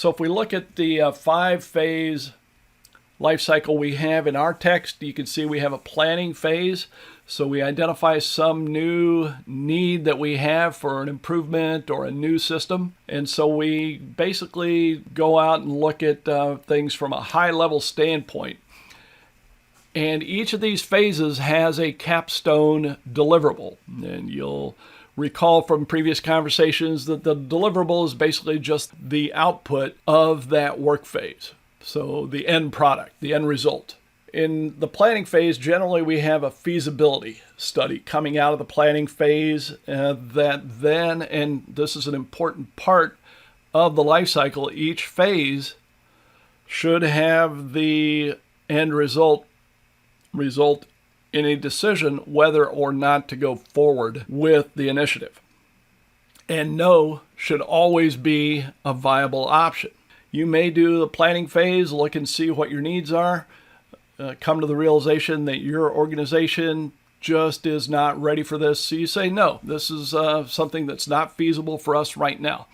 So if we look at the 5-phase life cycle we have in our text, you can see we have a planning phase. So we identify some new need that we have for an improvement or a new system. And so we basically go out and look at things from a high-level standpoint. And each of these phases has a capstone deliverable. And you'll recall from previous conversations that the deliverable is basically just the output of that work phase. So the end product, the end result. In the planning phase, generally we have a feasibility study coming out of the planning phase that then, and this is an important part of the life cycle, each phase should have the end result in a decision whether or not to go forward with the initiative. And no should always be a viable option. You may do the planning phase, look and see what your needs are, come to the realization that your organization just is not ready for this. So you say, no, this is something that's not feasible for us right now.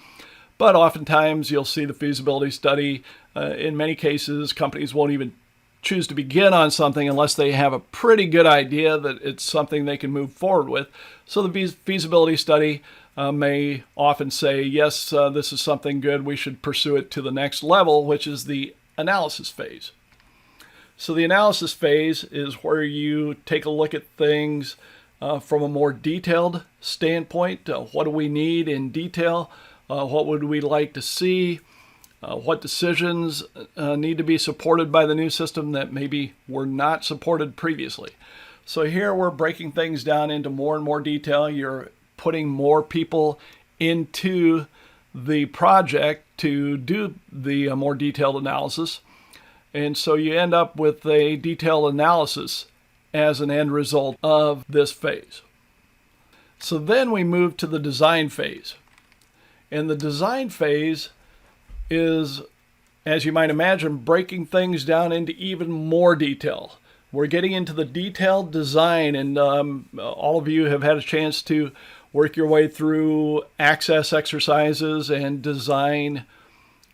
But oftentimes you'll see the feasibility study. In many cases, companies won't even choose to begin on something unless they have a pretty good idea that it's something they can move forward with. So the feasibility study may often say, yes, this is something good, we should pursue it to the next level, which is the analysis phase. So the analysis phase is where you take a look at things from a more detailed standpoint. What do we need in detail? What would we like to see? What decisions need to be supported by the new system that maybe were not supported previously? So here we're breaking things down into more and more detail. You're putting more people into the project to do the more detailed analysis. And so you end up with a detailed analysis as an end result of this phase. So then we move to the design phase. And the design phase is, as you might imagine, breaking things down into even more detail. We're getting into the detailed design, and all of you have had a chance to work your way through access exercises and design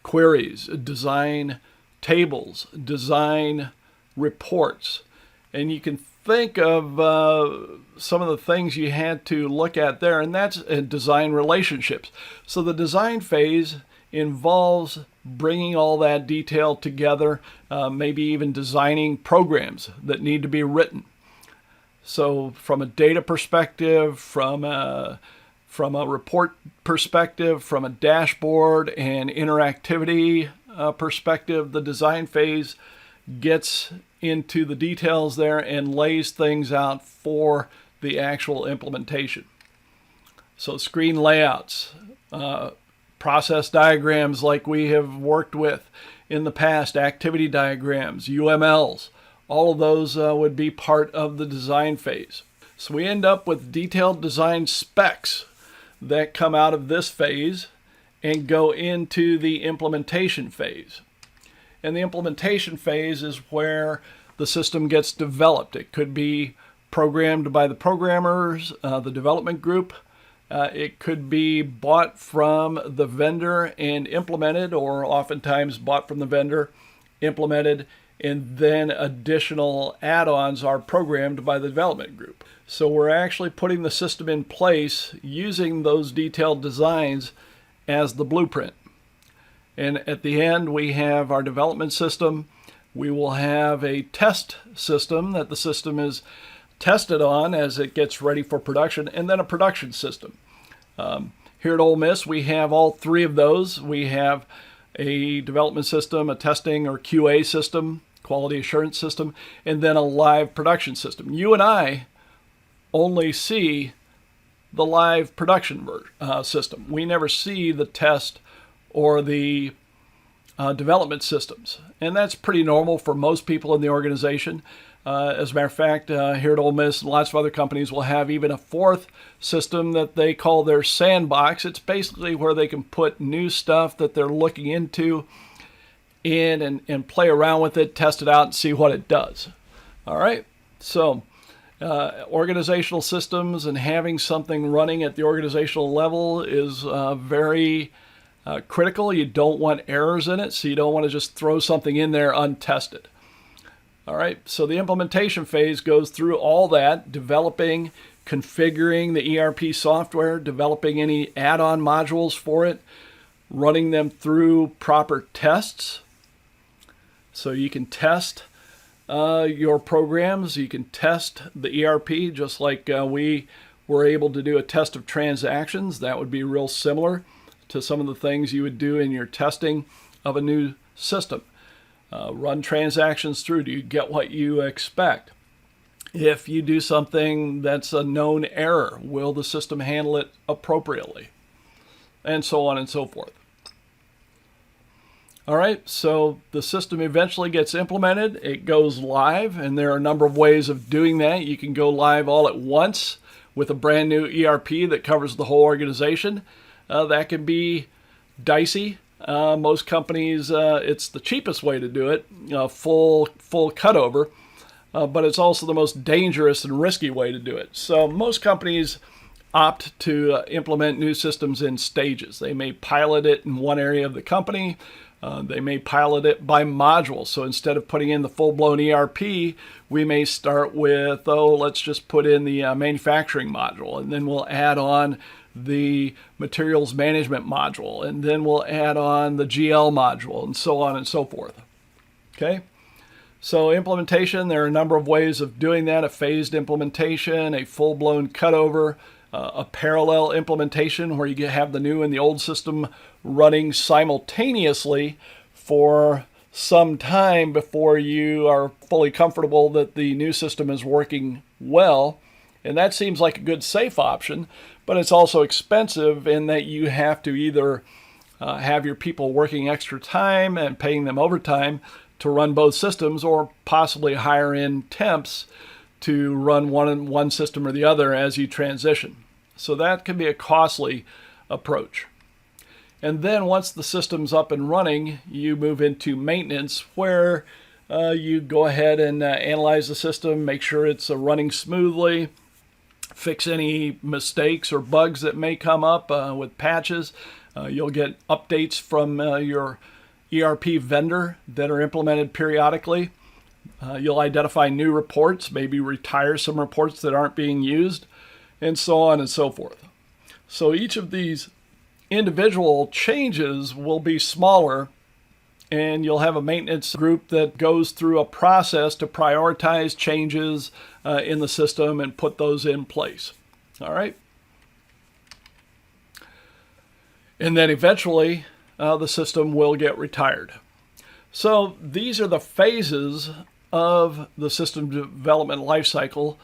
queries, design tables, design reports. And you can think of some of the things you had to look at there, and that's design relationships. So the design phase involves bringing all that detail together, maybe even designing programs that need to be written. So from a data perspective, from a report perspective, from a dashboard and interactivity perspective, the design phase gets into the details there and lays things out for the actual implementation. So screen layouts, process diagrams like we have worked with in the past, activity diagrams, UMLs, all of those would be part of the design phase. So we end up with detailed design specs that come out of this phase and go into the implementation phase. And the implementation phase is where the system gets developed. It could be programmed by the programmers, the development group. It could be bought from the vendor and implemented, or oftentimes bought from the vendor, implemented, and then additional add-ons are programmed by the development group. So we're actually putting the system in place using those detailed designs as the blueprint. And at the end, we have our development system. We will have a test system that the system is tested on as it gets ready for production, and then a production system. Here at Ole Miss, we have all three of those. We have a development system, a testing or QA system, quality assurance system, and then a live production system. You and I only see the live production system. We never see the test or the development systems. And that's pretty normal for most people in the organization. As a matter of fact, here at Ole Miss, lots of other companies will have even a fourth system that they call their sandbox. It's basically where they can put new stuff that they're looking into in and play around with it, test it out, and see what it does. All right, so organizational systems and having something running at the organizational level is very critical. You don't want errors in it, so you don't want to just throw something in there untested. All right, so the implementation phase goes through all that, developing, configuring the ERP software, developing any add-on modules for it, running them through proper tests. So you can test your programs, you can test the ERP just like we were able to do a test of transactions. That would be real similar to some of the things you would do in your testing of a new system. Run transactions through. Do you get what you expect? If you do something that's a known error, will the system handle it appropriately? And so on and so forth. All right, so the system eventually gets implemented. It goes live, and there are a number of ways of doing that. You can go live all at once with a brand new ERP that covers the whole organization. That can be dicey. Most companies, it's the cheapest way to do it, full cutover, but it's also the most dangerous and risky way to do it. So most companies opt to implement new systems in stages. They may pilot it in one area of the company. They may pilot it by module. So instead of putting in the full-blown ERP, we may start with, let's just put in the manufacturing module, and then we'll add on the materials management module, and then we'll add on the GL module, and so on and so forth. Okay? So implementation, there are a number of ways of doing that: a phased implementation, a full-blown cutover, a parallel implementation where you have the new and the old system running simultaneously for some time before you are fully comfortable that the new system is working well. And that seems like a good safe option, but it's also expensive in that you have to either have your people working extra time and paying them overtime to run both systems, or possibly hire in temps to run one system or the other as you transition. So that can be a costly approach. And then once the system's up and running, you move into maintenance, where you go ahead and analyze the system, make sure it's running smoothly, fix any mistakes or bugs that may come up with patches. You'll get updates from your ERP vendor that are implemented periodically. You'll identify new reports, maybe retire some reports that aren't being used, and so on and so forth. So each of these individual changes will be smaller, and you'll have a maintenance group that goes through a process to prioritize changes in the system and put those in place. All right? And then eventually the system will get retired. So these are the phases of the system development lifecycle.